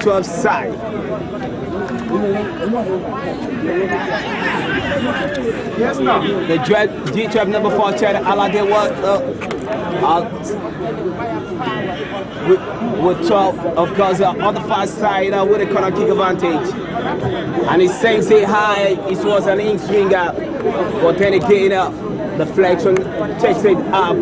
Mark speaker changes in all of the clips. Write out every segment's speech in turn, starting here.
Speaker 1: G12 side.
Speaker 2: Yes, no.
Speaker 1: The G12 number 4 Chad Alade with 12 of course on the far side with a corner kick advantage. And he sends it high. It was an in swinger, but then again the flexion takes it out.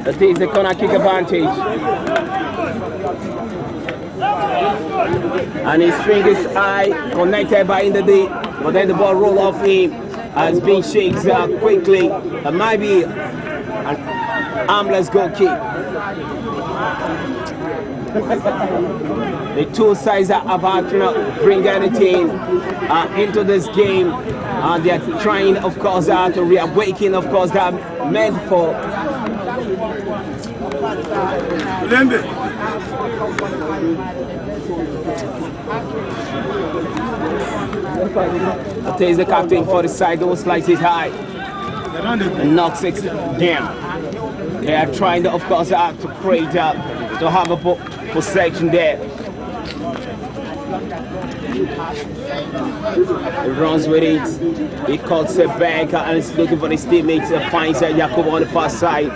Speaker 1: That is the corner kick advantage. And his fingers high, connected by in the D, but then the ball roll off him as being shakes quickly. It might be an armless goal kick. The two sides are about to bring anything into this game. They are trying, of course, to reawaken, of course, that meant for. That is the captain for the side, who slices high and knocks it down. They are trying, of course, to create, to have a possession there. He runs with it. He cuts it back and is looking for his teammates. Finds Jacob on the far side.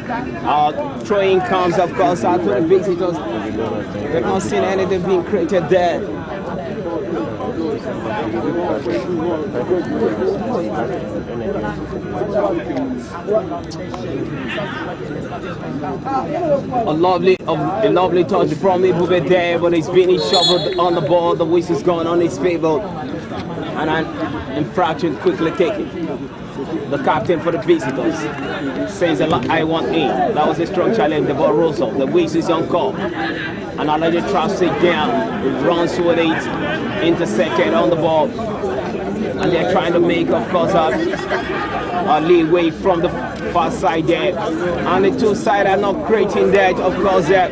Speaker 1: Throwing comes, of course, out to the visitors. They're not seeing anything being created there. A lovely touch from Ibube there, but he's being shoveled on the ball. The whistle's gone on his favor, and an infraction quickly taken. The captain for the visitors says, "I want in." That was a strong challenge. The ball rolls off. The whistle is on call, and Alaji traps it down. He runs with it, intercepted on the ball, and they're trying to make, of course, a leeway from the far side there, and the two sides are not creating that, of course, that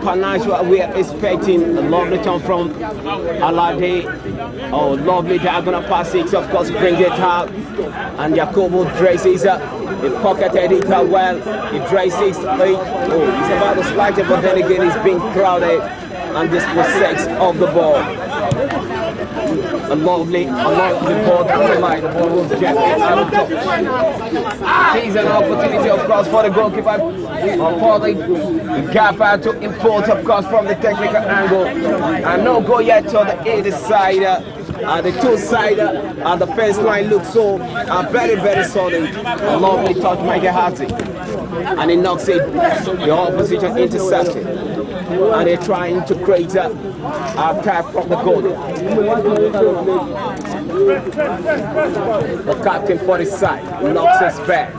Speaker 1: panache we are expecting. A lovely turn from Alade. Oh, lovely diagonal pass, of course, bring it out, and Jacobo dresses up. He pocketed it well. He dresses it. Oh, he's about to slide it, but then again he's being crowded and dispossessed of the ball. A lovely ball down the line. The ball was jacked out of touch. Here's an opportunity, of course, for the goalkeeper, for the gap out to import, of course, from the technical angle. And no goal yet to the other side. The two sides, the first line looks so very, very solid. A lovely touch, Michael Harty. And he knocks it, the opposition intercepted. And they're trying to create a attack from the goal. The captain for his side knocks us back.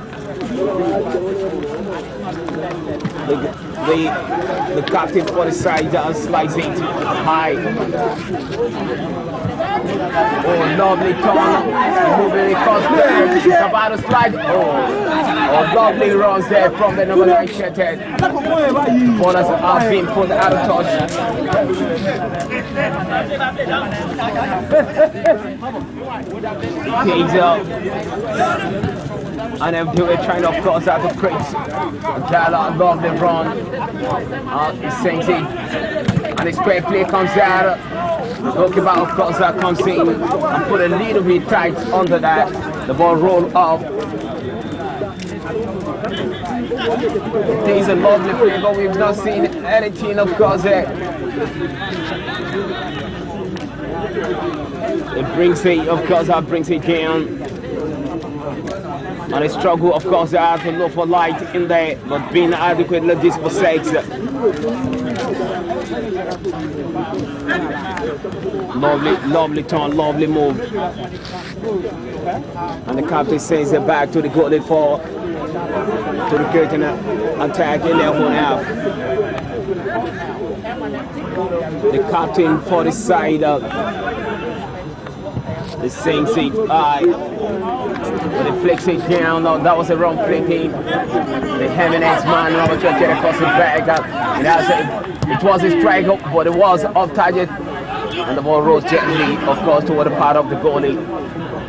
Speaker 1: The captain for the side slides it high. Oh, lovely turn. Moving across there. It's about to slide. Oh, lovely runs there from the number 9 Shethead. Borders are being put out of touch. He's up. And then they were trying, of course, out to create a dialogue, lovely run. He sends it. And the square play comes out. Goalkeeper, of course, comes in and put a little bit tight under that. The ball rolled off. It is a lovely play, but we've not seen anything, of course. It brings it, of course, brings it down. And a struggle, of course, to look for light in there, but being adequately dispossessed. Lovely turn, lovely move. And the captain sends it back to the goalie for to the curtain attack in their own half. The captain for the side the same seat. But it flicks it down. No, that was a wrong flicking. The Jimenez man, Robert Churchill across the back. It was a strike, but it was off target And the ball rolls gently, of course, toward the part of the goalie.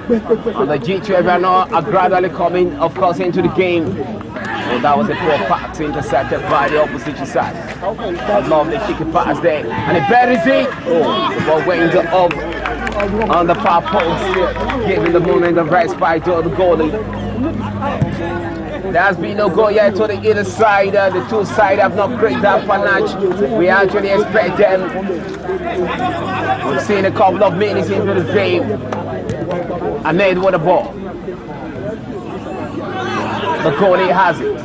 Speaker 1: And the G12 are gradually coming, of course, into the game. And that was a poor pass intercepted by the opposition side. A lovely kick pass there. And it buries it. Oh, the ball went up on the far post, giving the moment of respite to the goalie. There has been no goal yet to the either side. The two sides have not created that panache. We actually expect them. We've seen a couple of minutes into the game. Ahmed with the ball. The goalie has it.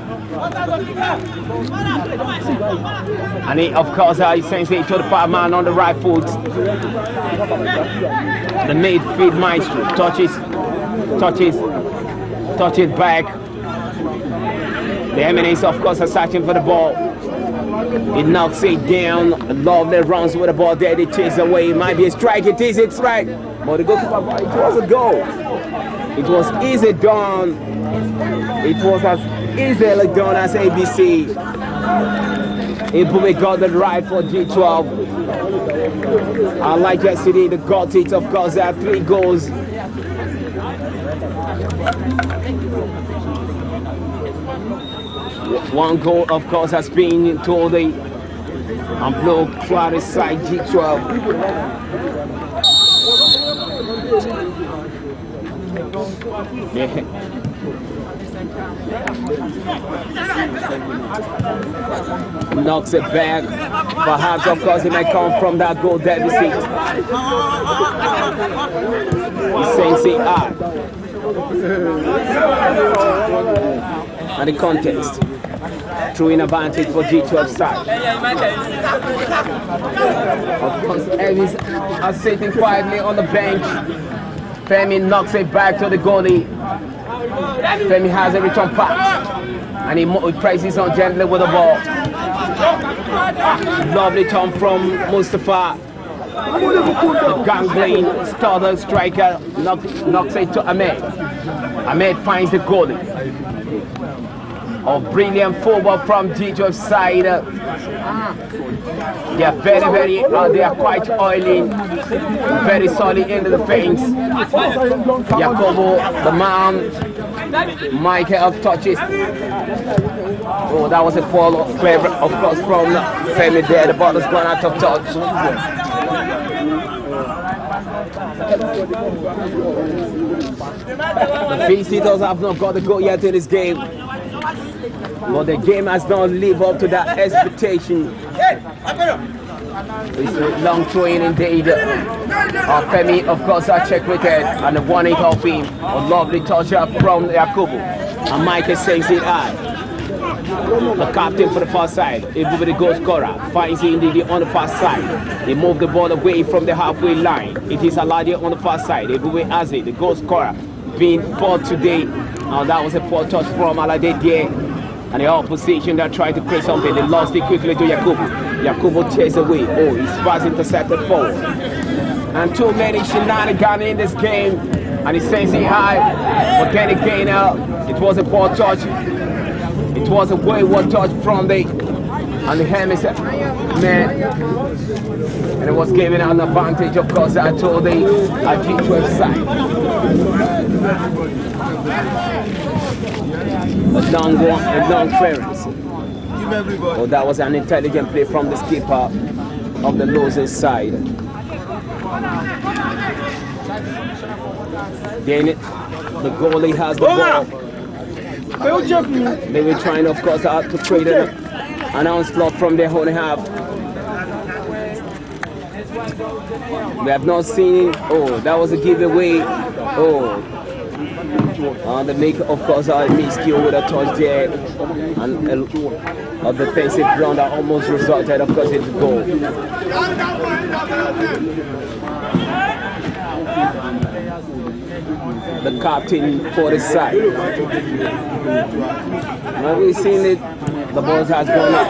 Speaker 1: And he, of course, he sends it to the far man on the right foot. The midfield maestro touches back. The Eminence, of course, are searching for the ball. It knocks it down. Lovely runs with the ball there. They chase away. It might be a strike. It is a strike. But the goalkeeper, it was a goal. It was easy done. It was as easily done as ABC. Ibume got the right for G12. Like yesterday, they got it. Of course, there are 3 goals. One goal, of course, has been to the blue clouded side G12. Yeah. Knocks it back. Perhaps, of course, it might come from that goal deficit. He sends it out. And the contest. Throwing advantage for G12 side. Of course, Ellis are sitting quietly on the bench. Femi knocks it back to the goalie. Femi has a return pass. And he presses on gently with the ball. Lovely turn from Mustafa. The gangling starter striker knocks it to Ahmed. Ahmed finds the goalie. Of brilliant football from G12 side. They are they are quite oily, very solid in the defense. Jacobo, the man, Michael of touches. Oh, that was a fall of favor, of course, from Femi there. The ball has gone out of touch. The visitors have not got the goal yet in this game. But the game has not lived up to that expectation. It's a long throw in indeed. Femi, of course, are checked with it, and the 1-8 off him. A lovely touch up from Yakubu. And Michael sends it out. The captain for the far side, Ibume the goal scorer, finds it indeed on the far side. They move the ball away from the halfway line. It is Aladi on the far side. Ibume has it, the goal scorer, being fought today. And that was a poor touch from Alade there. And the opposition that tried to create something, they lost it quickly to Yakubu. Yakubu tears away. Oh, his pass intercepted forward. And too many shenanigans in this game. And he sends it high. But then again, it was a poor touch. It was a wayward touch from the hemisphere man. And it was given an advantage, of course, to the G12 side. A long clearance. Oh, that was an intelligent play from the skipper of the losing side. Then the goalie has the ball. They were trying, of course, to create an onslaught from their own half. We have not seen it. Oh, that was a giveaway. Oh. The make, of course, miscue with a touch there, and a defensive blunder almost resulted, of course, in the goal. The captain for the side. Now we've seen it, the ball has gone up.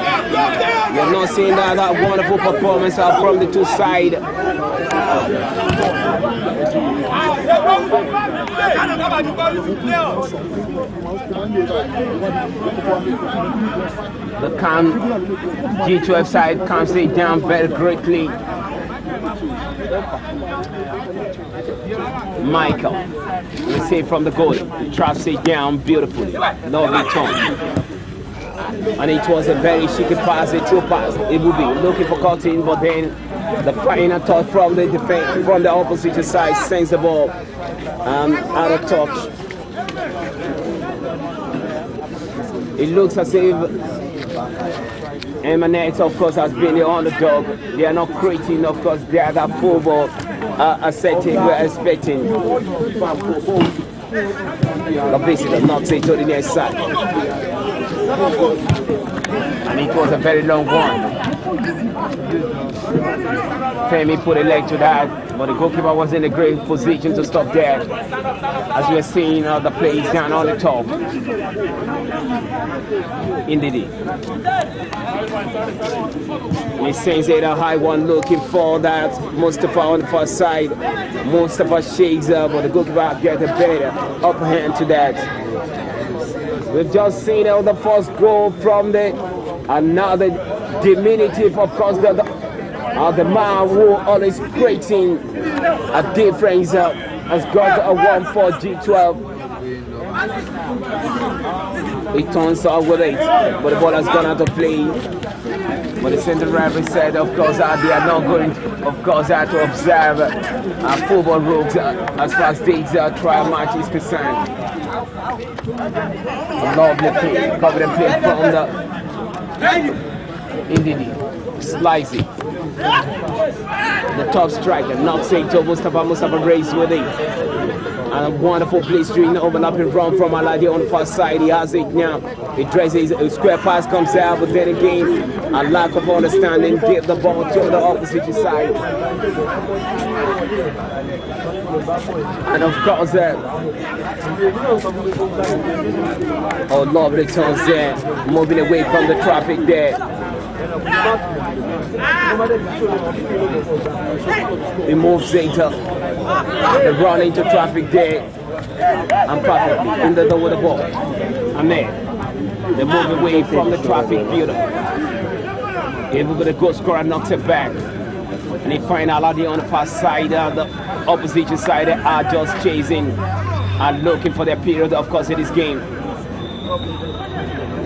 Speaker 1: We have not seen that wonderful performance from the two sides. The G12 side comes it down very greatly. Michael, we see from the goal, traps it down beautifully, lovely turn. And it was a very cheeky pass, a two pass. It would be looking for cutting, but then the final touch from the defense, from the opposition side sends the ball out of touch. It looks as if Emanates, of course, has been the underdog. They are not creating, of course, they are that football setting we're expecting. The visitor knocks it to the near side. And it was a very long one. Femi put a leg to that, but the goalkeeper was in a great position to stop there. As we're seeing the plays down on the top. Indeed. He sends it a high one looking for that. Mustafa on the far side. Mustafa shakes up, but the goalkeeper gets a better upper hand to that. We've just seen the first goal from another diminutive, of course, the man who always creating a difference has got a 1 for G12. He turns out with it, but the ball has gone out of play. But the center referee said, of course, they are not going, of course, to observe football rules as far as this trial match is concerned. A lovely play, confident play from the Indeed, Slicey. The top striker knocks it to Mustafa race with it. And a wonderful play string overlapping run from Aladi on the far side. He has it now. He dresses, a square pass comes out, but then again, a lack of understanding, give the ball to the opposite side. And of course, lovely turns there, moving away from the traffic there. He moves into the run into traffic there and perfectly in the door with the ball. And then they move away from the traffic. Beautiful. Even with the goal scorer knocks it back. And they find Aladi on the far side, the opposition side. They are just chasing and looking for their period, of course, in this game.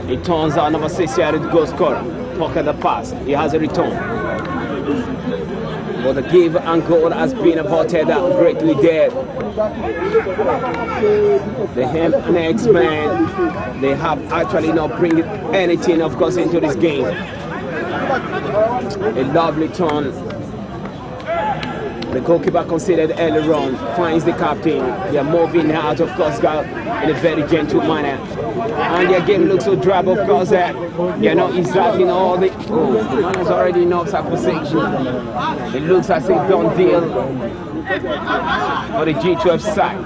Speaker 1: It turns out number 6 here, the goal scorer. Pocket the pass. He has a return. But the give and goal has been aborted greatly there. The next man, they have actually not bring anything, of course, into this game. A lovely turn. The goalkeeper considered earlier on, finds the captain. They are moving out, of course, in a very gentle manner. And their game looks so drab, of course, they are not exactly all the... Oh, the man has already knocked that position. It looks as if done deal for the G12 side.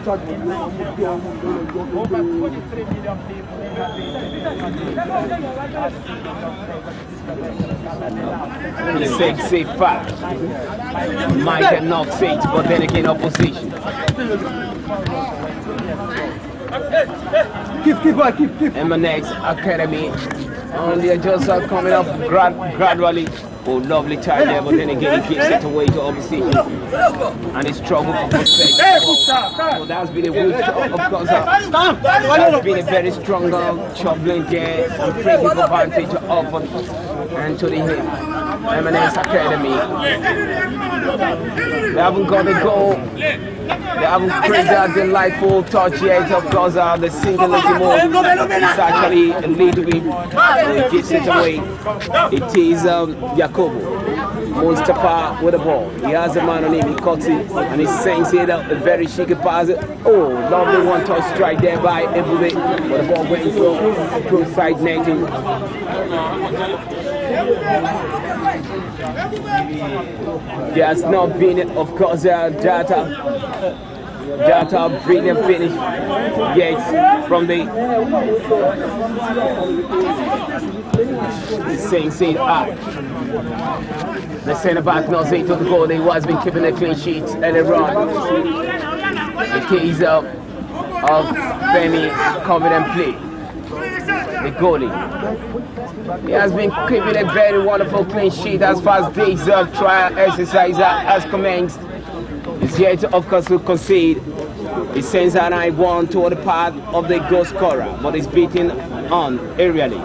Speaker 1: Sexy fast. Might not say it, but then again opposition. Keep. Emanates Academy. And they're just coming up gradually. Oh, lovely tie there, but then again he gives it away to opposition. And it's struggle for protection. So that's been a weak, of course. That's been a very strong chopping there and taking advantage of and to the hip. Emanates Academy. They haven't got a goal. They haven't created that delightful touch yet. Of course, the single move is actually a little bit. He gives it away. It is Jacobo Mustafa with the ball. He has a man on him. He cuts it and he sends it out. A very chic pass. Oh, lovely one touch strike there by Ebube. But the ball went through side netting. There has not been, of course, data brilliant finish yet from the Saint up. The centre back knows it to the goal. He has been keeping a clean sheet earlier on. The case of Femi confident play. the goalie. He has been keeping a very wonderful clean sheet as far as this trial exercise has commenced. He's here to, of course, to concede. He sends an I-1 toward the path of the goal scorer, but he's beaten on aerially.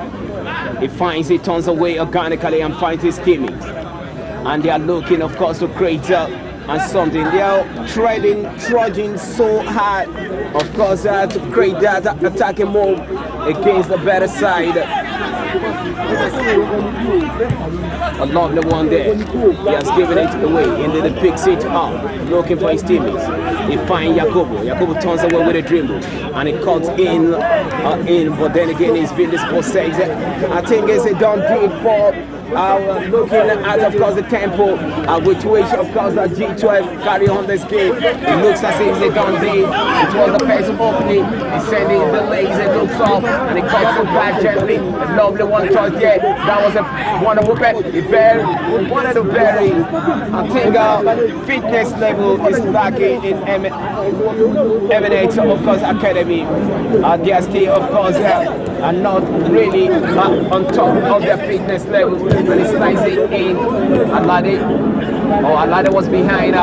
Speaker 1: He finds it, turns away organically and finds his teammates. And they are looking, of course, to create and something. They are trudging so hard, of course, to create that attacking move against the better side. A lovely one there. He has given it away into the big seat up, looking for his teammates. He finds Yakubu. Yakubu turns away with a dribble and he cuts in, but then again he's been dispossessed. I think it's a done deal for looking at, of course, the tempo with which, of course, the G12 carry on this game. It looks as if they done deal. It was the first opening. He's sending the legs, it looks up and he cuts it back gently. A lovely one touch there. That was a wonderful bet. He wanted to bury. I think fitness level is lacking in Emirates, of course, Academy. They are still, of course, are not really on top of their fitness level. And he slides it in. Alade was behind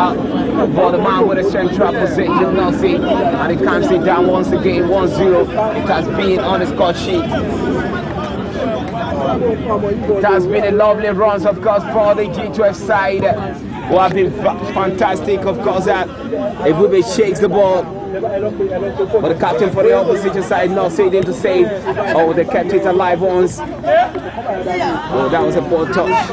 Speaker 1: but the man with a central position, now see, and he comes it down once again, 1-0. It has been on the score sheet. It has been a lovely runs, of course, for the G12 side, who have been fantastic, of course. Ebube shakes the ball, but the captain for the opposition side not saying to save. Oh, they kept it alive once. Oh, that was a poor touch.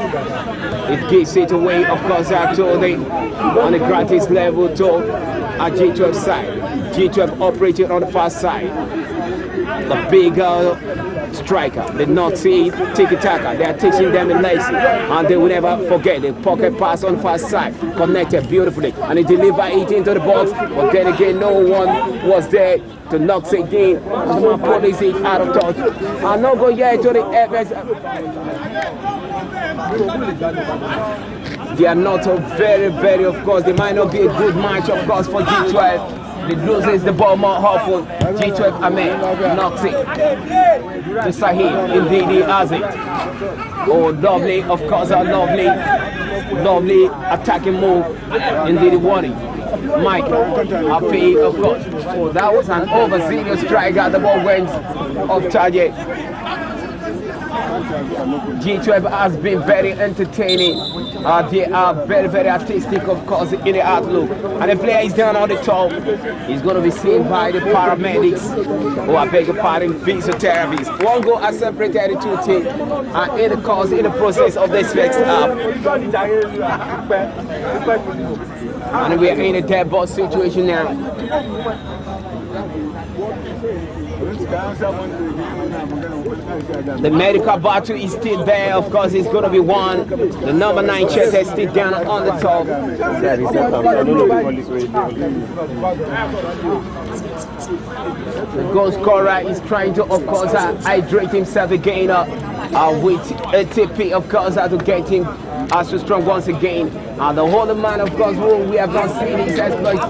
Speaker 1: It gives it away, of course, on the gratis level to a G12 side. G12 operating on the far side. The big striker, they not see tiki-taka. They are teaching them a lesson, and they will never forget. The pocket pass on the far side, connected beautifully, and he delivered it into the box. But then again, no one was there to knock it in. And the man pulls it out of touch. And not go yet to the FS. They are not a very, of course, they might not be a good match, of course, for G12. It loses the ball more hopeful. G12 Ahmed knocks it to Sahib. Indeed, he has it. Oh, lovely, of course, a lovely attacking move. Indeed, he won it. Michael, happy, of course. Oh, that was an overzealous strike. The ball went off target. G12 has been very entertaining. They are very artistic, of course, in the outlook. And the player is down on the top. He's going to be seen by the paramedics. Oh, I beg your pardon, physiotherapists. One goal has separated the two teams. In the process of this fixed up. And we are in a dead ball situation now. The medical battle is still there, of course. It's going to be won. The number 9 chest is still down on the top. The goal scorer is trying to, of course, hydrate himself again with ATP, of course, to get him so strong once again. The whole man, of course, who we have not seen his exploits.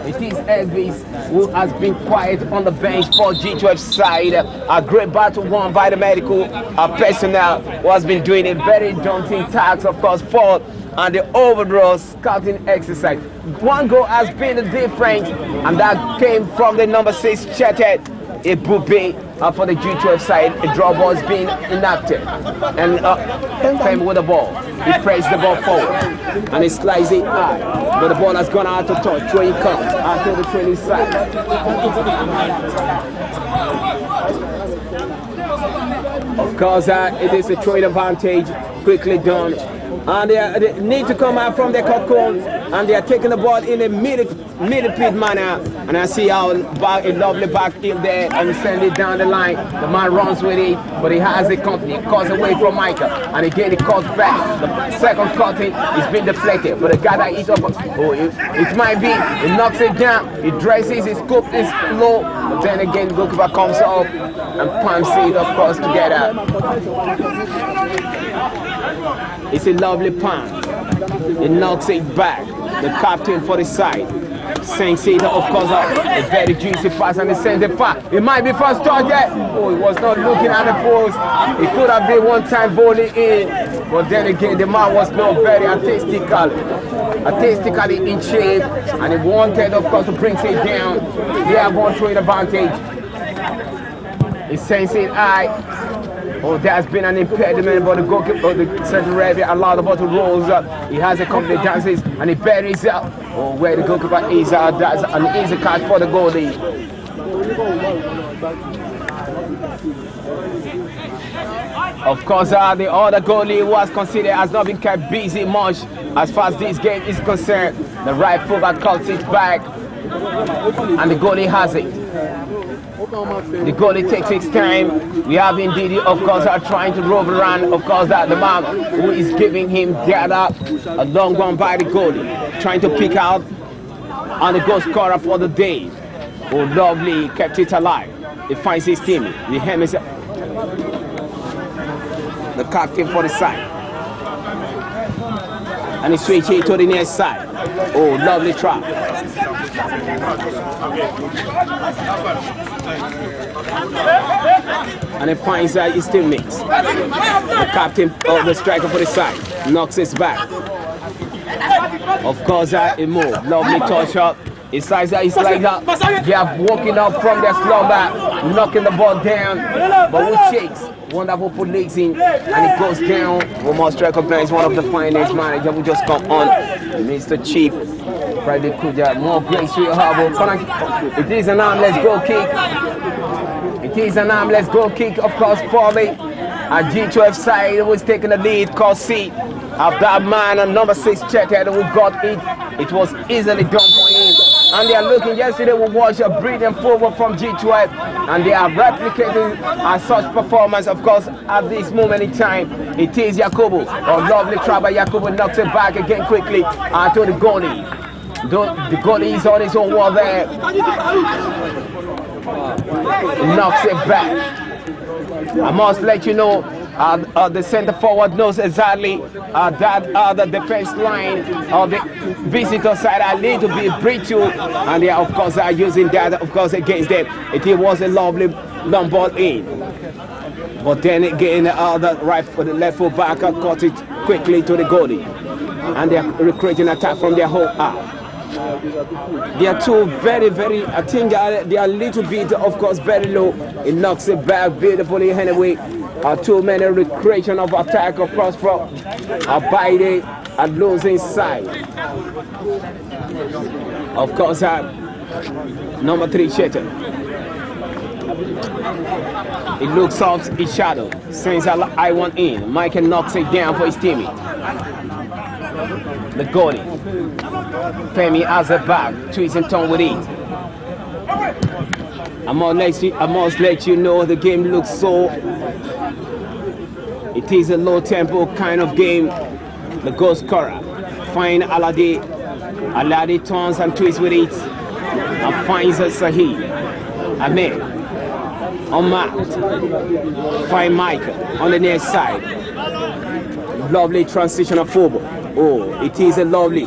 Speaker 1: It is Elvis who has been quiet on the bench for G12 side. A great battle won by the medical personnel who has been doing a very daunting task, of course, for the overall scouting exercise. One goal has been the difference, and that came from the number 6 Chetet Ebube for the G12 side. A draw ball is being enacted, and came with the ball. He pressed the ball forward, and he slides it high, but the ball has gone out of touch. Throwing comes after the training side. Of course, it is a throwing advantage, quickly done. And they need to come out from their cocoon, and they are taking the ball in a midfield manner. And I see how a lovely back in there and send it down the line. The man runs with it, but he has the company. It cuts away from Michael, and again it cuts back. The second cutting is being deflected, but the guy that hits up, it might be, he knocks it down, he dresses, his scoop is low, but then again the goalkeeper comes up and pumps it, of course, together. It's a lovely punt. It knocks it back. The captain for the side. Saint-Sita, of course, a very juicy pass and the center pass. It might be first target. Oh, he was not looking at the post. It could have been one-time volley in. But then again, the man was not very artistically in shape. And he wanted, of course, to bring it down. They have one throw advantage. It's Saint-Sita. Oh, there's been an impediment, but the goalkeeper, the central referee allowed the ball to roll up. He has a couple of dances and he buries up. Oh, where the goalkeeper is, that's an easy catch for the goalie. Of course, the other goalie was considered has not been kept busy much as far as this game is concerned. The right fullback cuts it back, and the goalie has it. The goalie takes its time. We have indeed, of course, are trying to roll around. Of course, that the man who is giving him a long one by the goalie, trying to pick out on the goal scorer for the day. Oh, lovely, kept it alive. He finds his team. The hem is the captain for the side, and he switches it to the near side. Oh, lovely trap. And he finds his teammates. The captain of the striker for the side knocks it back. Of course, a move. Lovely touch up. His size is like that. They are walking up from their slumber, knocking the ball down. But who shakes? Wonderful policing, and it goes down. One more striker plays one of the finest managers who just come on. Mr. Chief. Friday Kuja, more grace to your harbor. It is an armless goal kick. It is an armless goal kick, of course, for the G12 side who is taking the lead, called C. Of that man, number 6 Checkhead who got it. It was easily done for him. And they are looking, yesterday we watched a brilliant forward from G12, and they are replicating such performance, of course, at this moment in time. It is Yakubu, a lovely try by Yakubu, knocks it back again quickly to the goalie. The goalie is on his own wall there. Knocks it back. I must let you know, the center forward knows exactly that the defense line of the visitor side are a little bit brittle, and they of course are using that, of course, against them. It was a lovely long ball in, but then again the left full back caught it quickly to the goalie, and they are recreating attack from their whole half. They are two very, I think they are a little bit, of course, very low. It knocks it back beautifully anyway. Too many recreation of attack across from by the losing side. Of course, number 3 Shetan. It looks off his shadow. Sends I want in. Michael knocks it down for his teammate. The goalie. Femi has a back. Twisting tongue with it. I must let you know the game looks so. It is a low tempo kind of game. The goal scorer finds Alade. Alade turns and twists with it and finds Sahid. Ahmed unmarked. Find Michael on the near side. Lovely transition of football. Oh, it is a lovely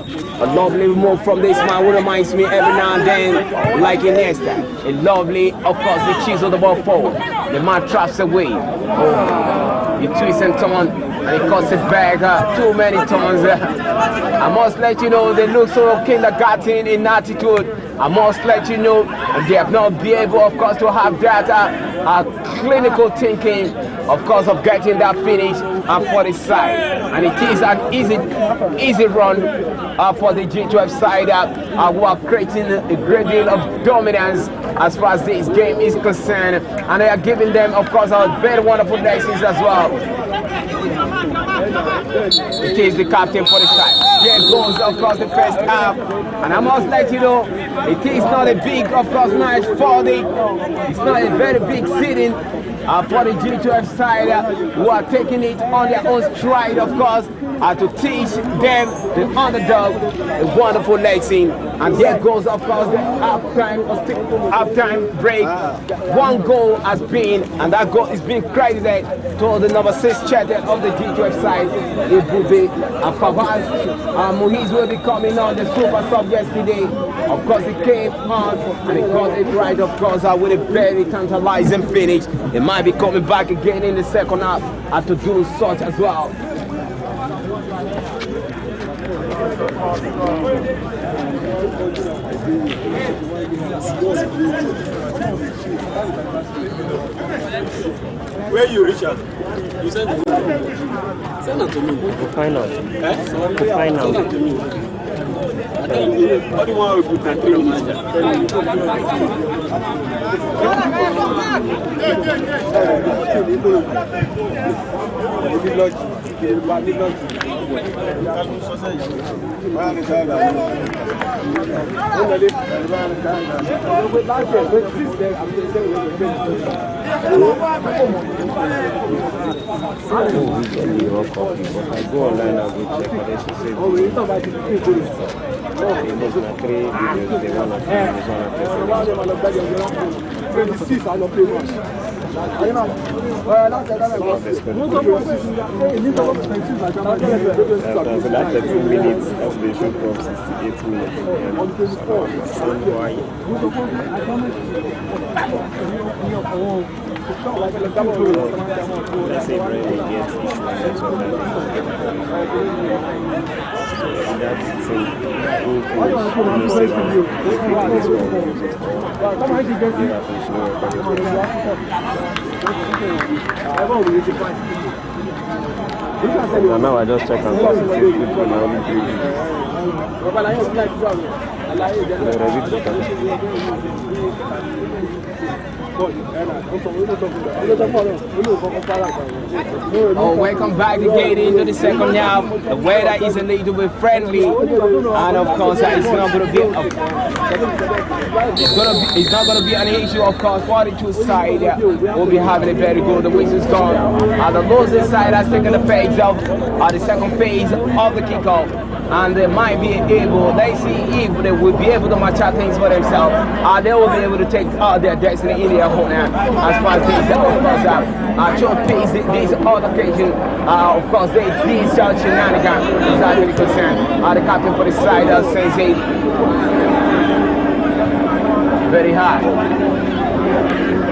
Speaker 1: move from this man who reminds me every now and then, like Iniesta. A lovely, of course, the chisel the ball forward. The man traps away. Oh, he twists and turns, and he cuts it back too many times. I must let you know they look sort of kindergarten in attitude. I must let you know they have not been able, of course, to have that clinical thinking, of course, of getting that finish for the side. And it is an easy run for the G12 side who are creating a great deal of dominance as far as this game is concerned. And they are giving them, of course, very wonderful lessons as well. It is the captain for the side. There goes, of course, the first half. And I must let you know, it is not a big, of course, match for it's not a very big sitting for the G12 side who are taking it on their own stride, of course, to teach them, the underdog, a wonderful lesson. And there goes, of course, the halftime break. One goal has been, and that goal is being credited to the number 6 chatter of the G12 side. It will be Fawaz. Muhiz will be coming on the super sub yesterday. Of course, he came on and he got it right, of course, with a very tantalizing finish. He might be coming back again in the second half to do such as well.
Speaker 2: Where are you, Richard? You send it. Send it to me.
Speaker 3: We'll find out.
Speaker 2: Eh?
Speaker 3: We'll find out.
Speaker 2: Send it to me. What do you want to put that 3 minutes?
Speaker 3: Go online and go check what they say. They look at 3 videos, they want to play this one.
Speaker 2: 26, I don't pay much.
Speaker 3: After that 13 minutes, as they should from 68 minutes. Let's say Brady gets issues that's now I just check and pass it for now.
Speaker 1: Oh, welcome back again into the second half. The weather is a little bit friendly, and of course, it's not going to be it's not going to be an issue. Of course, 42 side will be having a very good. The whistle's gone. The losing side has taken the phase of the second phase of the kickoff. And they might be able, let's see if they will be able to match out things for themselves. They will be able to take their destiny in their own hand as far as things are concerned. Short pace, these other occasions, of course, these shenanigans is actually concerned. The captain for the side, Sensei, very high.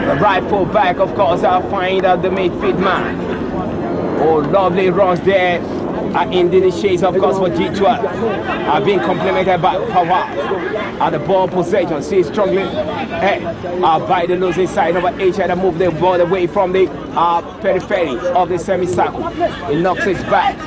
Speaker 1: The right full back, of course, I'll find the midfield man. Oh, lovely runs there. In the shades, of course, for G12 are being complemented by Power at the ball possession. She's struggling by the losing side. Number 8 trying to move the ball away from the periphery of the semicircle. It knocks it back.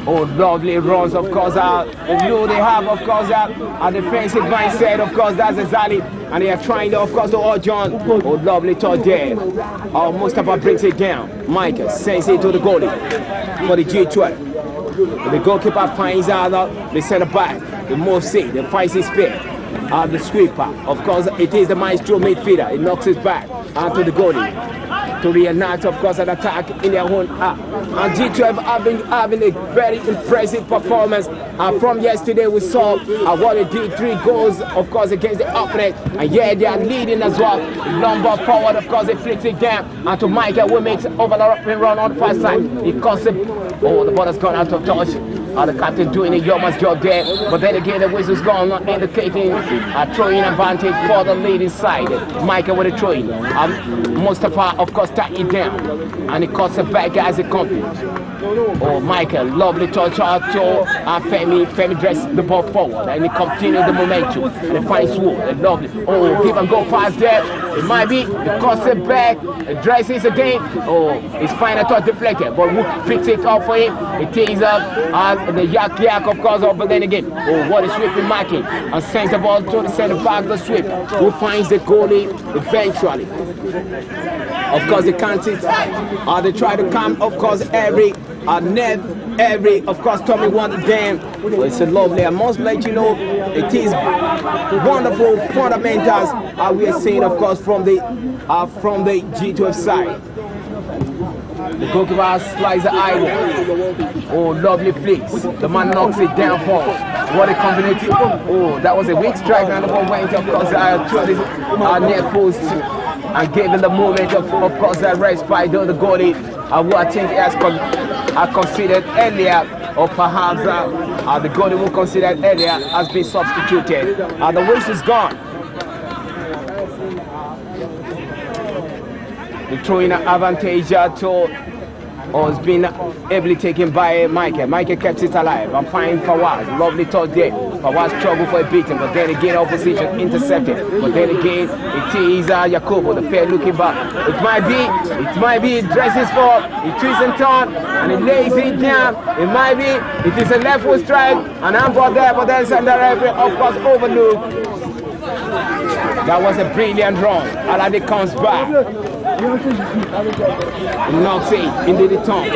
Speaker 1: Oh, lovely runs, of course. They have, of course, a defensive mindset, of course. That's exactly. And they are trying, of course, to urge on. Oh, lovely touch there. Mustafa breaks it down. Michael sends it to the goalie for the G12. The goalkeeper finds out the center back. The moves it. The finds his speed. The sweeper. Of course, it is the maestro midfielder. It knocks it back to the goalie to reunite, of course, an attack in their own half. And G12 have been having a very impressive performance. From yesterday, we saw what they did, 3 goals, of course, against the opponent. And yeah, they are leading as well. Number forward, of course, they flick it down. And to Michael, who makes overlapping run on the far side. It costs him. Oh, the ball has gone out of touch. The captain doing a yeoman's job there, but then again the whistle's gone, not indicating a throwing advantage for the leading side. Michael with a throw-in. Mustafa, of course, tack it down, and it cuts it back as it comes. Oh, Michael, lovely touch out to Femi. Femi dressed the ball forward, and he continues the momentum. And he finds Wood, and lovely. Oh, give and go past there. It might be, it cuts it back, it dresses again. Oh, his final touch deflected, but Wood picks it up for him. It is up. The yak, of course, but then again, oh, what a sweeping marking, and sends the ball to the center back, the sweep, who finds the goalie eventually. Of course, they can't it. They try to come, of course, every every, of course, Tommy wanted them. It's a lovely. I must let you know it is wonderful fundamentals. We are seeing, of course, from the G12 side. The goalkeeper slides the eye. Oh, lovely flicks. The man knocks it down for. What a combination. Oh, that was a weak strike, and the ball went, of course, through this near post and gave him the moment, of course, that respite the goalie. Who I think has considered earlier, or perhaps the goalie who considered earlier has been substituted. The whistle is gone. The throwing advantage has been ably taken by Michael. Michael kept it alive and find Fawaz. Lovely touch there. Fawaz struggled for a beating, but then again opposition intercepted. But then again it is Jacobo, the fair looking back. It might be dresses for, he twists and turns and he lays it down. It might be, it is a left foot strike and handball there, but then center referee of course overlooked. That was a brilliant run. Alade comes back. Knocks it into the tongue.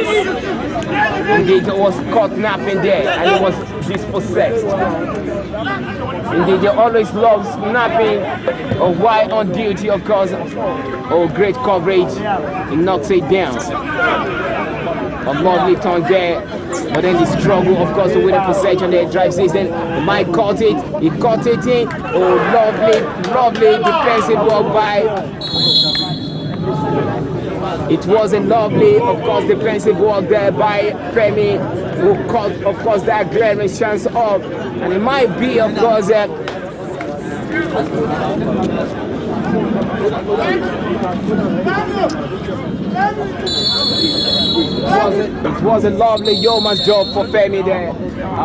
Speaker 1: Indeed, it was caught napping there and it was dispossessed. Indeed, they always love snapping or while on duty, of course. Oh, great coverage. He knocks it down. A lovely turn there. But then the struggle, of course, to win a possession there. Drives it in. He might cut it. He cut it in. Oh, lovely defensive work by. It was a lovely, of course, defensive work there by Femi, who caught, of course, that glaring chance off. And it might be, of course, it was a lovely yeoman's job for Femi there.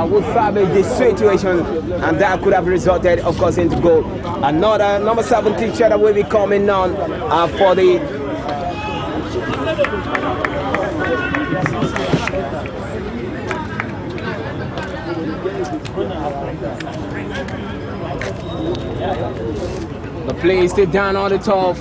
Speaker 1: Would salvage this situation, and that could have resulted, of course, into goal. Another number 17 shadow will be coming on for the. The play is still down on the top.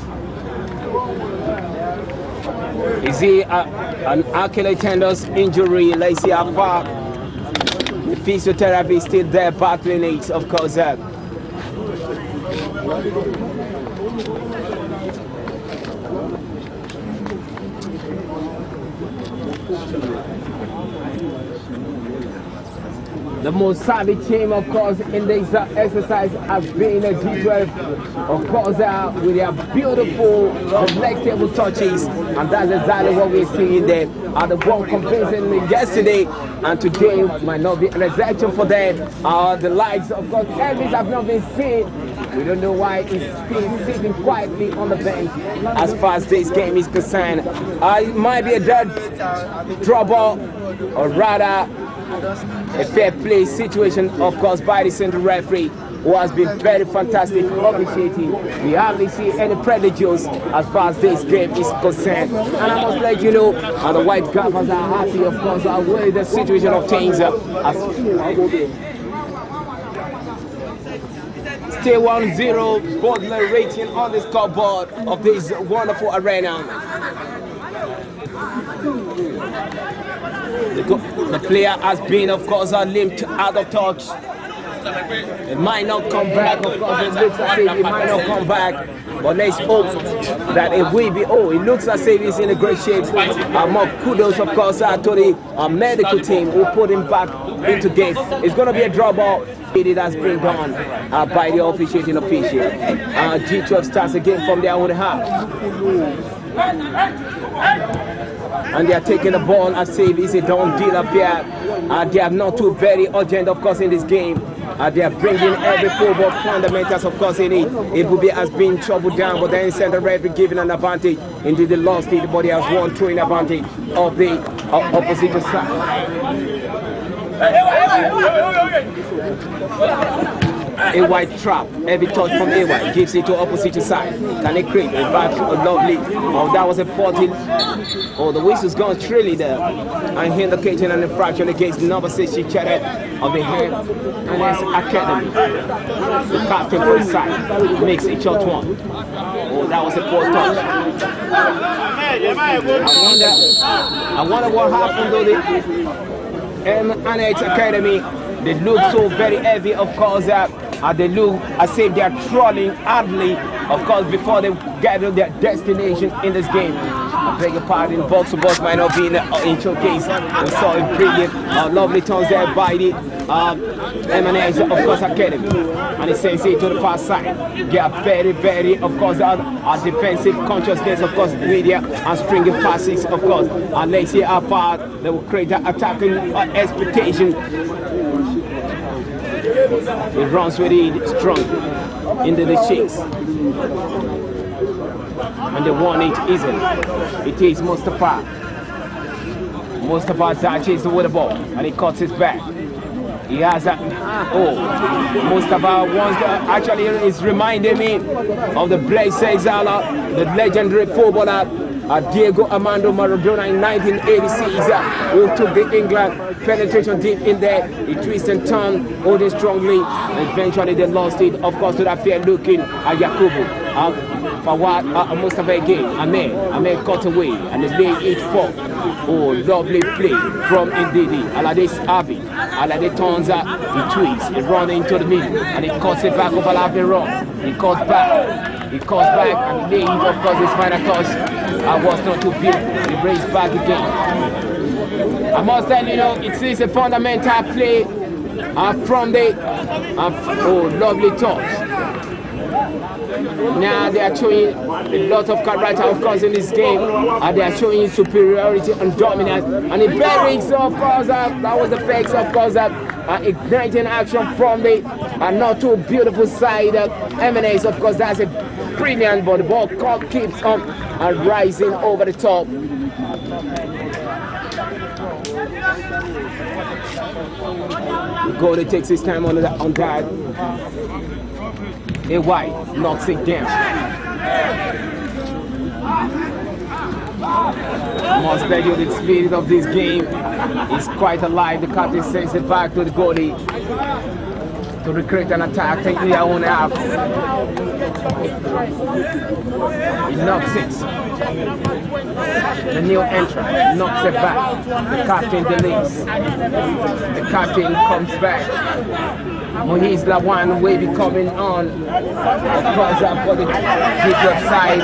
Speaker 1: Is he an Achilles tendon injury? Let's see how far. The physiotherapy is still there, battling it, of course. The most savvy team, of course, in this exercise has been a G12, of course, with their beautiful leg table touches, and that's exactly what we're seeing there. The ball convincingly yesterday, and today might not be an exception for them. The likes, of course, Elvis have not been seen. We don't know why he's been sitting quietly on the bench as far as this game is concerned. It might be a dead draw ball, or rather a fair play situation, of course, by the central referee, who has been very fantastic officiating. We hardly see any prejudice as far as this game is concerned. And I must let you know, the White Cappers are happy, of course, with the situation of things. Still 1-0, Butler rating on the scoreboard of this wonderful arena. The player has been, of course, limped out of touch. It might not come back, of course. It looks as if it might not come back. But let's hope that it will be. Oh, it looks as if he's in a great shape. More kudos, of course, to the medical team who put him back into game. It's going to be a draw ball. It has been done by the officiating official. G12 starts again from their own half. And they are taking the ball as if it's a done deal up here. They are not too very urgent, of course, in this game. They are bringing every football fundamentals, of course, in it. Ibubi has been troubled down, but then center referee giving an advantage. Indeed, they lost it, but he has won throwing advantage of the opposition side. A white trap, every touch from AY gives it to opposite side. Can it create a back lovely? Oh, that was a 14. Oh, the whistle's gone shrilly there. And indicating an infraction against number 6 Chichere of the hand. And that's Academy. The captain for his side makes a short one. Oh, that was a poor touch. I wonder what happened to the NH Academy. They look so very heavy, of course, they look as if they are trolling hardly, of course, before they get to their destination in this game. I beg your pardon, box to box might not be in showcase. We saw a brilliant, lovely turns there by the M&S, of course, Academy. And it sends it to the far side. Get very, very, of course, our defensive consciousness, of course, media and stringing passes, of course. And let's see how far they will create that attacking expectation. It runs with it strong into the cheeks. And they won it easily. It is Mustafa. Mustafa touches with the ball and he cuts his back. He has a Mustafa wants to, actually is reminding me of the Blaise Exala, the legendary footballer Diego Armando Maradona in 1986, who took the England penetration deep in there. He twisted and turned, holding strongly, and eventually they lost it, of course, to that fair looking Yakubu. Fawad Mustafa again, Ahmed cut away, and they lay it for. Oh, lovely play from Ndidi. Alade Abi. Alade turns out, he twists, he runs into the middle, and he cuts it back over Laveron. He cuts back. He cuts back and laid, of course, his final touch. I was not too big. He brings back again. I must tell you, it is a fundamental play from the lovely touch. Now they are showing a lot of character, of course, in this game, and they are showing superiority and dominance. And it varies, of course, that was the facts, of course, igniting action from the not too beautiful side of M&S. Of course, that's a brilliant, but the ball keeps on and rising over the top. The goalie takes his time on that. A white knocks it down. I must tell you, the spirit of this game is quite alive. The captain sends it back to the goalie to recreate an attack, taking their own half. He knocks it. The new entrant knocks it back. The captain delays. The captain comes back. Mohiz Lawan will be coming on, of course, for the G12 side.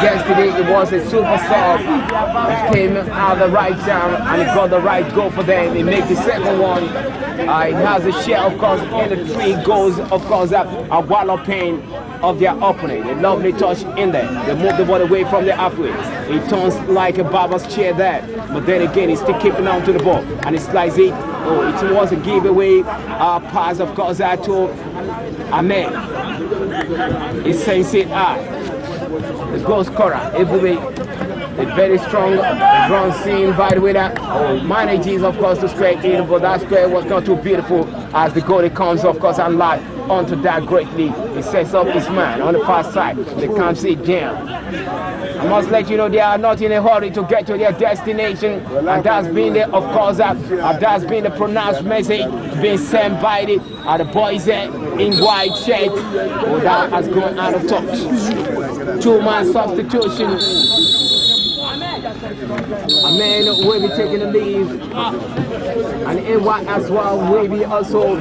Speaker 1: Yesterday it was a super sub. It came out the right time and it got the right goal for them. They make the second one. It has a share, of course, in the 3 goals, of course, a walloping of their opponent. A lovely touch in there. They move the ball away from the halfway. It turns like a barber's chair there. But then again, he's still keeping on to the ball. And he slides it. Oh, it was a giveaway pass, of course, to Ahmed. He sends it out. The goal scorer, everywhere. A very strong run seen by the winner. Oh, manages, of course, to square in, but that square was not too beautiful as the goalie comes, of course, and live onto that greatly. He sets up his man on the far side. They can't sit down. I must let you know they are not in a hurry to get to their destination, and that's been the, of course, that's been the pronounced message being sent by the boys in white shirt. Oh, that has gone out of touch. 2-man substitution. A man will be taking the lead, and AY as well will be also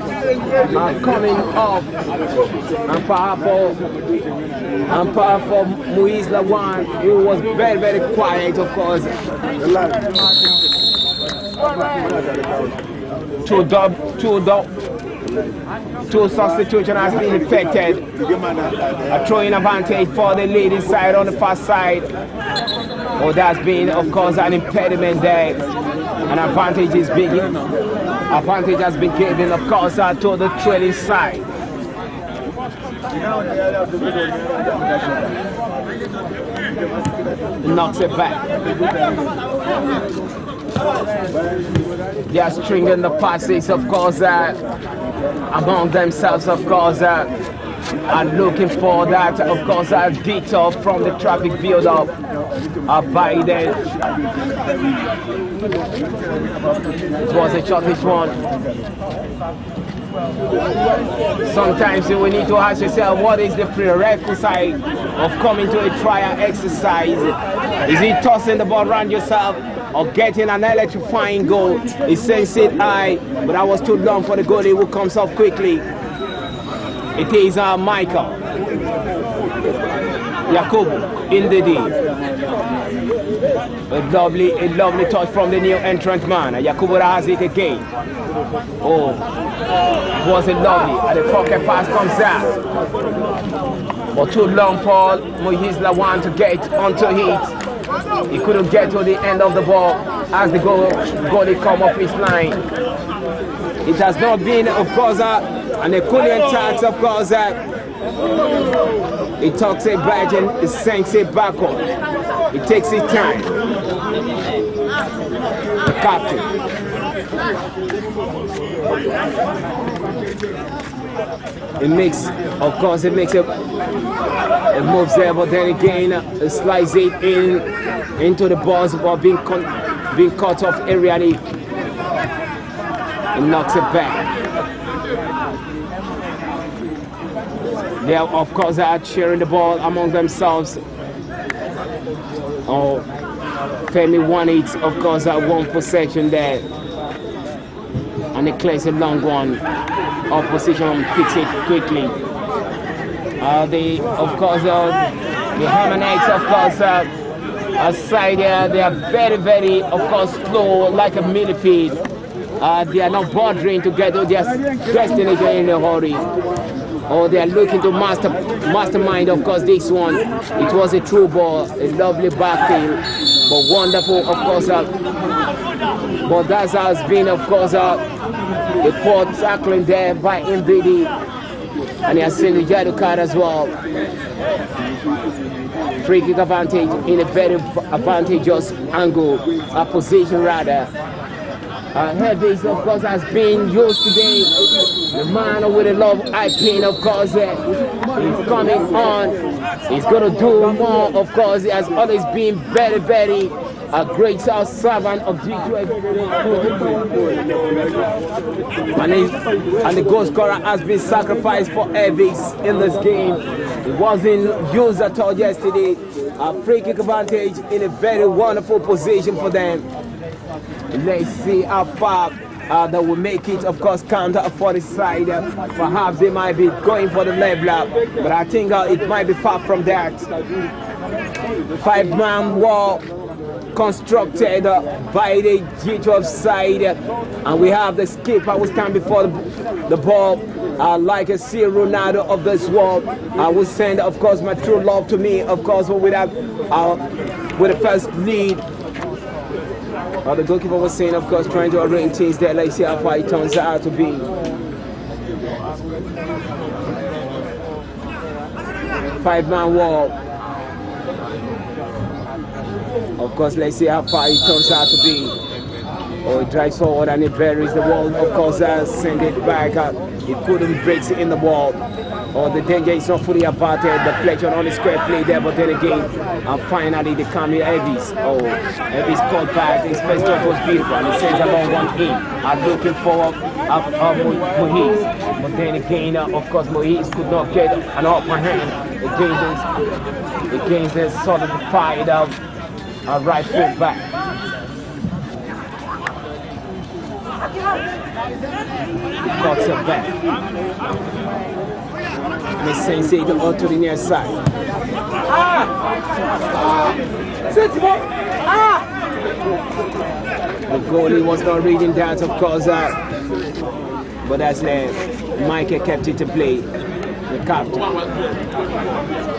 Speaker 1: coming up, and powerful Moise Lawan, who was very, very quiet, of course. Two substitution has been effected. A throwing advantage for the leading side on the far side. Oh, that's been, of course, an impediment there. An advantage has been given, of course, to the trailing side. Knocks it back. They are stringing the passes, of course, among themselves, of course, and looking for that, of course, detour from the traffic build-up by then. It was a shortish one. Sometimes we need to ask yourself, what is the prerequisite of coming to a trial exercise? Is it tossing the ball around yourself or getting an electrifying goal? It sends it high, but that was too long for the goalie who comes off quickly. It is Michael Yakubu in the D. A lovely touch from the new entrant man. Yakubu has it again. Oh, was it lovely? And the pocket pass comes out. But too long for Moise Lawan to get onto it. He couldn't get to the end of the ball as the goalie come up his line. It has not been, of course, an equivalent tax, of course. It talks it back and it sinks it backward. It takes its time. The captain. It makes, of course, it makes it moves there, but then again, it slides it into the balls while being cut off aerially. It knocks it back. They are, of course, are sharing the ball among themselves. Oh, Femi won it, of course, at one possession there. And it clears a long one. Opposition picks it quickly. The Hamanites, of course, aside there, they are very, very, of course, slow, like a millipede. They are not bothering to get to their destination in a hurry. Or they are looking to mastermind, of course, this one. It was a true ball, a lovely backfield, but wonderful, of course. But that has been, of course, a poor tackling there by Mbidi. And he has seen the yellow card as well. Free kick advantage in a very advantageous angle, a position rather. Heavies, of course, has been used today. The man with a love eye pain, of course, he's coming on. He's going to do more, of course. He has always been very, very a great servant of G12. And the goal scorer has been sacrificed for Evis in this game. It wasn't used at all yesterday. A free kick advantage in a very wonderful position for them. Let's see how far that will make it, of course, counter for the side. Perhaps they might be going for the leveler, but I think it might be far from that. 5-man wall constructed by the G12 side, and we have the skipper who stand before the ball like a C. Ronaldo of this world. I will send, of course, my true love to me, of course, with the first lead. The goalkeeper was saying, of course, trying to arrange things there. Let's see how far it turns out to be. 5-man wall. Of course, let's see how far it turns out to be. Oh, it drives forward and it buries the wall. Of course, send it back. It couldn't break it in the wall. Oh, the danger is not fully averted. The deflection on the square play there, but then again, and finally the coming Evis. Oh, Evis called back. His first shot was beautiful, and he sends a long one in. Looking for Moise. But then again, of course, Moise could not get an upper hand against this solidified right foot back. Cuts it back. Sensei to go to the near side. The goalie was not reading that, of course, but as Mike kept it to play, the captain.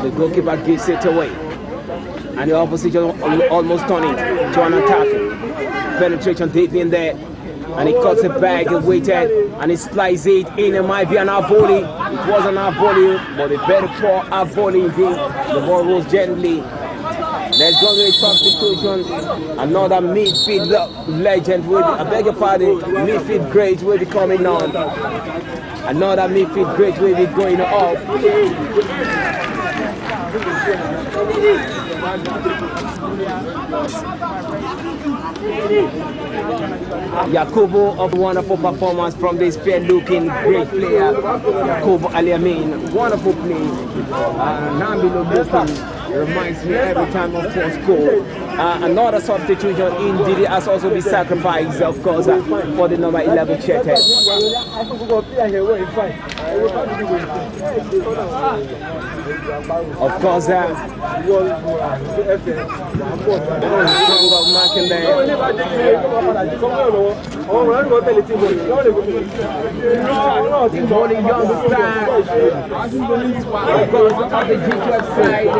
Speaker 1: The goalkeeper gives it away, and the opposition almost turning to an attack. Penetration deep in there, and he cuts it back and waited, and he slides it in. It might be an out volley. It wasn't an out volley, but a very poor out volley indeed. The ball rolls gently. There's going to be a substitution. Another midfield legend will be, I beg your pardon, midfield great will be coming on. Another midfield great will be going off. Yakubu of wonderful performance from this fair-looking great player, Yakubu Aliamin. Wonderful play. Nambilo looking reminds me every time of first goal. Another substitution in Didi has also been sacrificed, of course, for the number 11 Chetet. Of course, strong of marking there. The holy young star, of course, of the G12 side,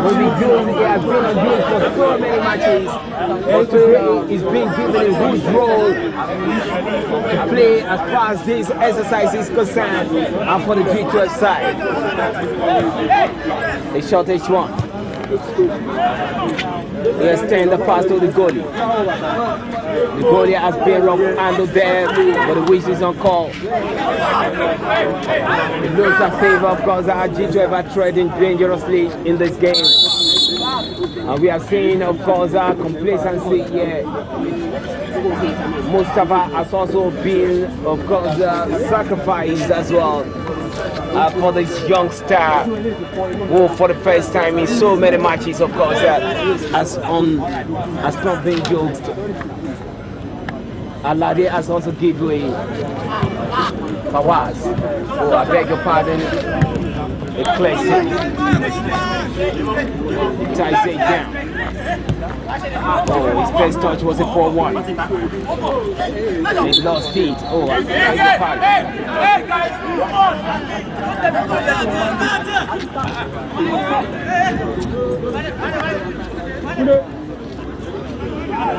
Speaker 1: will be good. He has been on good for so many matches. And today is being given a good role to play as far as this exercise is concerned, and for the G12 side. The shortest one. He extends the pass to the goalie. The goalie has been rough handled there, but the whistle is on call. It looks a favor, of course, that G12 are treading dangerously in this game. And we have seen, of course, our complacency here. Mustafa has also been, of course, sacrificed as well. For this young star who for the first time in so many matches, of course, has not been joked. Alade has also given way. Fawaz, oh, I beg your pardon, a classic. He ties it down. Oh, his first touch was a 4-1. He lost feet. Oh, I beg your pardon.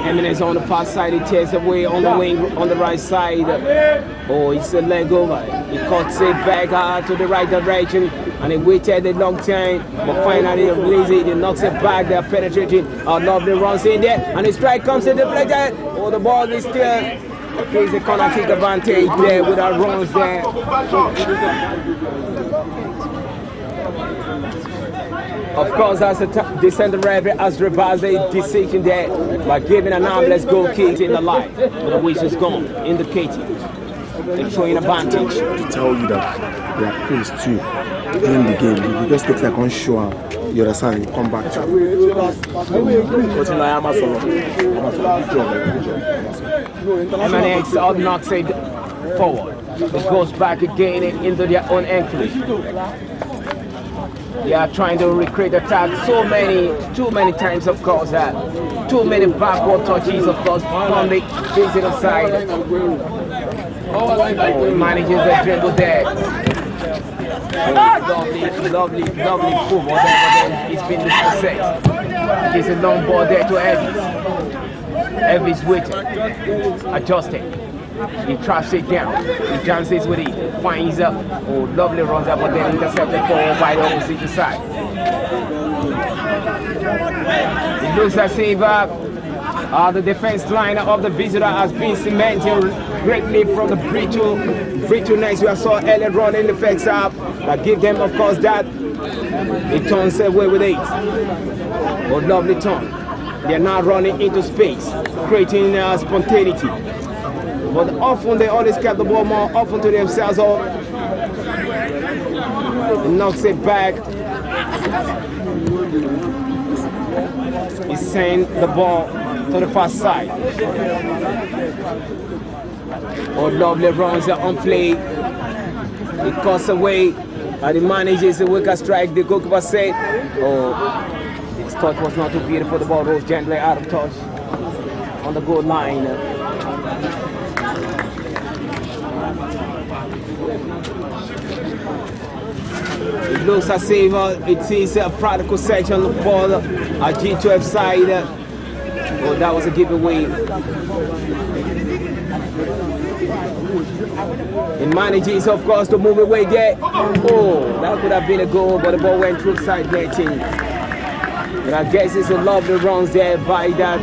Speaker 1: Eminence on the far side, he tears away on the wing, on the right side. Oh, it's a leg over. He cuts it back to the right direction, and he waited a long time, but finally he releases it, he knocks it back, they're penetrating. Lovely runs in there, and the strike comes in the play. Oh, the ball is still. He's a corner kick advantage there with our runs there. Of course, as the center referee has reversed the decision there by giving an armless goal kick in the line. But the whistle's gone, indicating a throwing advantage.
Speaker 4: To tell you that they are close to in the game, you just take like on show you understand, you come back to
Speaker 1: MNX out knocks it forward. It goes back again into their own enclave. They are trying to recreate attack too many times, of course. Too many backward touches, of course, on the visitor side. Oh, he manages the dribble there. Lovely football there, but then it's been dispossessed. It's a long ball there to Elvis. Elvis waiting, adjusting. He traps it down. He dances with it. Finds up. Oh, lovely runs up, but then intercepted forward by the opposite side. It looks as if the defense line of the visitor has been cemented greatly from the brittleness we saw earlier on in the first half. That give them, of course, that it turns away with it. Oh, lovely turn. They are now running into space, creating spontaneity. But often they always get the ball more often to themselves, or he knocks it back. He sends the ball to the far side. Oh, lovely runs on play. It cuts away. And he manages a wicker strike. The goalkeeper said, oh, his touch was not too beautiful. The ball rolls gently out of touch on the goal line. It looks as if it is a practical section for the G12 side. Oh, that was a giveaway. He manages, of course, to move away there. Oh, that could have been a goal, but the ball went through side netting. But I guess it's a lovely runs there by that.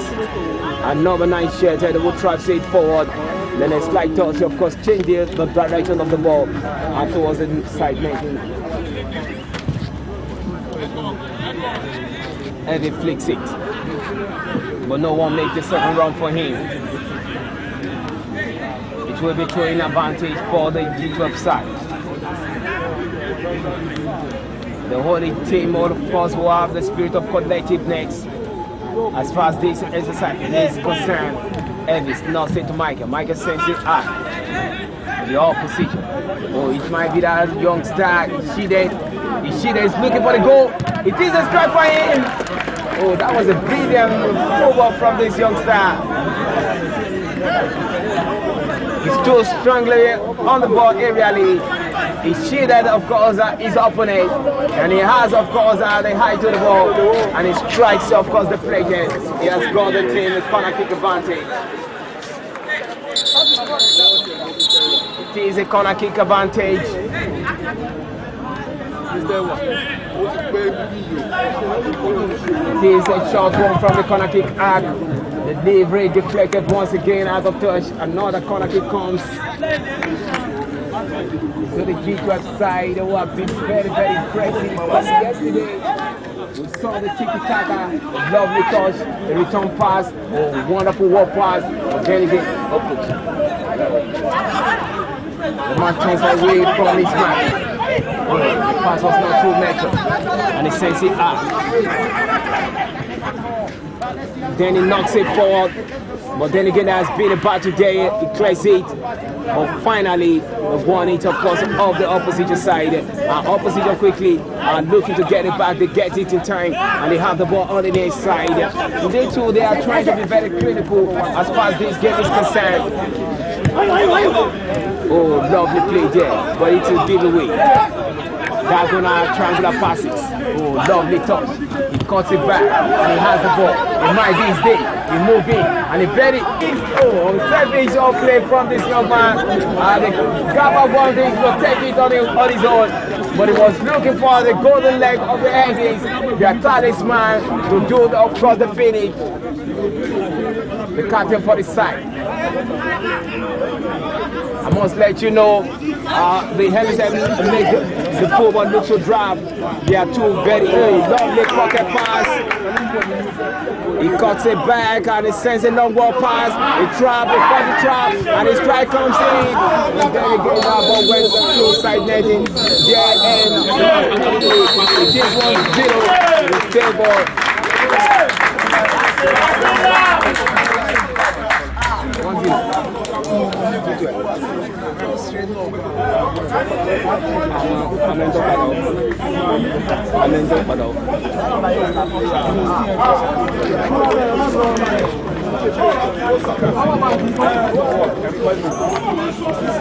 Speaker 1: And number 9 shirt, the wood traps it forward. Then a slight touch, of course, changes the direction of the ball and towards the side netting. Heavy flicks it. But no one makes the second run for him. It will be throwing advantage for the G12 side. The holy team, of course, will have the spirit of collectiveness as far as this exercise is concerned. Elvis now sent to Michael. Michael sends it up. The opposition. Oh, it might be that young star. Ishida is looking for the goal. It is a strike for him. Oh, that was a brilliant over from this young star. He's too strongly on the ball aerially. He shielded, of course, his opponent, and he has, of course, the height to the ball, and he strikes, of course, the deflected. He has got the team with corner kick advantage. It is a corner kick advantage. It is a short one from the corner kick arc. The delivery deflected once again out of touch. Another corner kick comes. So the G12 side who have been very, very impressive. Yesterday, we saw the tiki-taka, lovely touch, the return pass, a wonderful walk pass, but then again, the man turns away from his man. The pass was not too metro, and he sends it up. Then he knocks it forward, but then again there has been a battle there, he clears it. But finally, they've won it, of course, of the opposition side. Opposition quickly are looking to get it back. They get it in time, and they have the ball on the near side. They too, they are trying to be very critical as far as this game is concerned. Oh, lovely play there, but it's a giveaway. Diagonal triangular passes. Oh, lovely touch. He cuts it back, and he has the ball. It might be his day. He moves in, and he very oh, selfish off play from this young man. The Gabba Bonding will take it on his own, but he was looking for the golden leg of the Andes, their talisman, to do the, of course, the finish. The captain for the side. I must let you know, the Hellisham make the forward look so drab. They are two very lovely pocket pass. He cuts it back and he sends a long ball pass. He trap, he cut the trap, and his strike comes in. And then again, that ball went to close side netting. There and it is 1-0 to the table.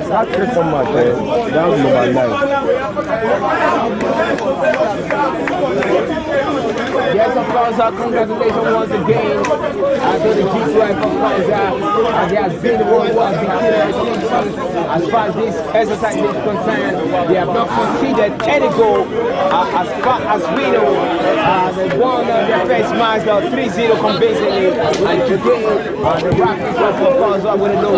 Speaker 4: That second match, that was number 9.
Speaker 1: Yes, of course, congratulations once again to the G12, of course, and they have been the one who has been as far as this exercise is concerned. They have not conceded any goal as far as we know. They won their first match 3-0 convincingly, and today the Raptors, of course, are going to know.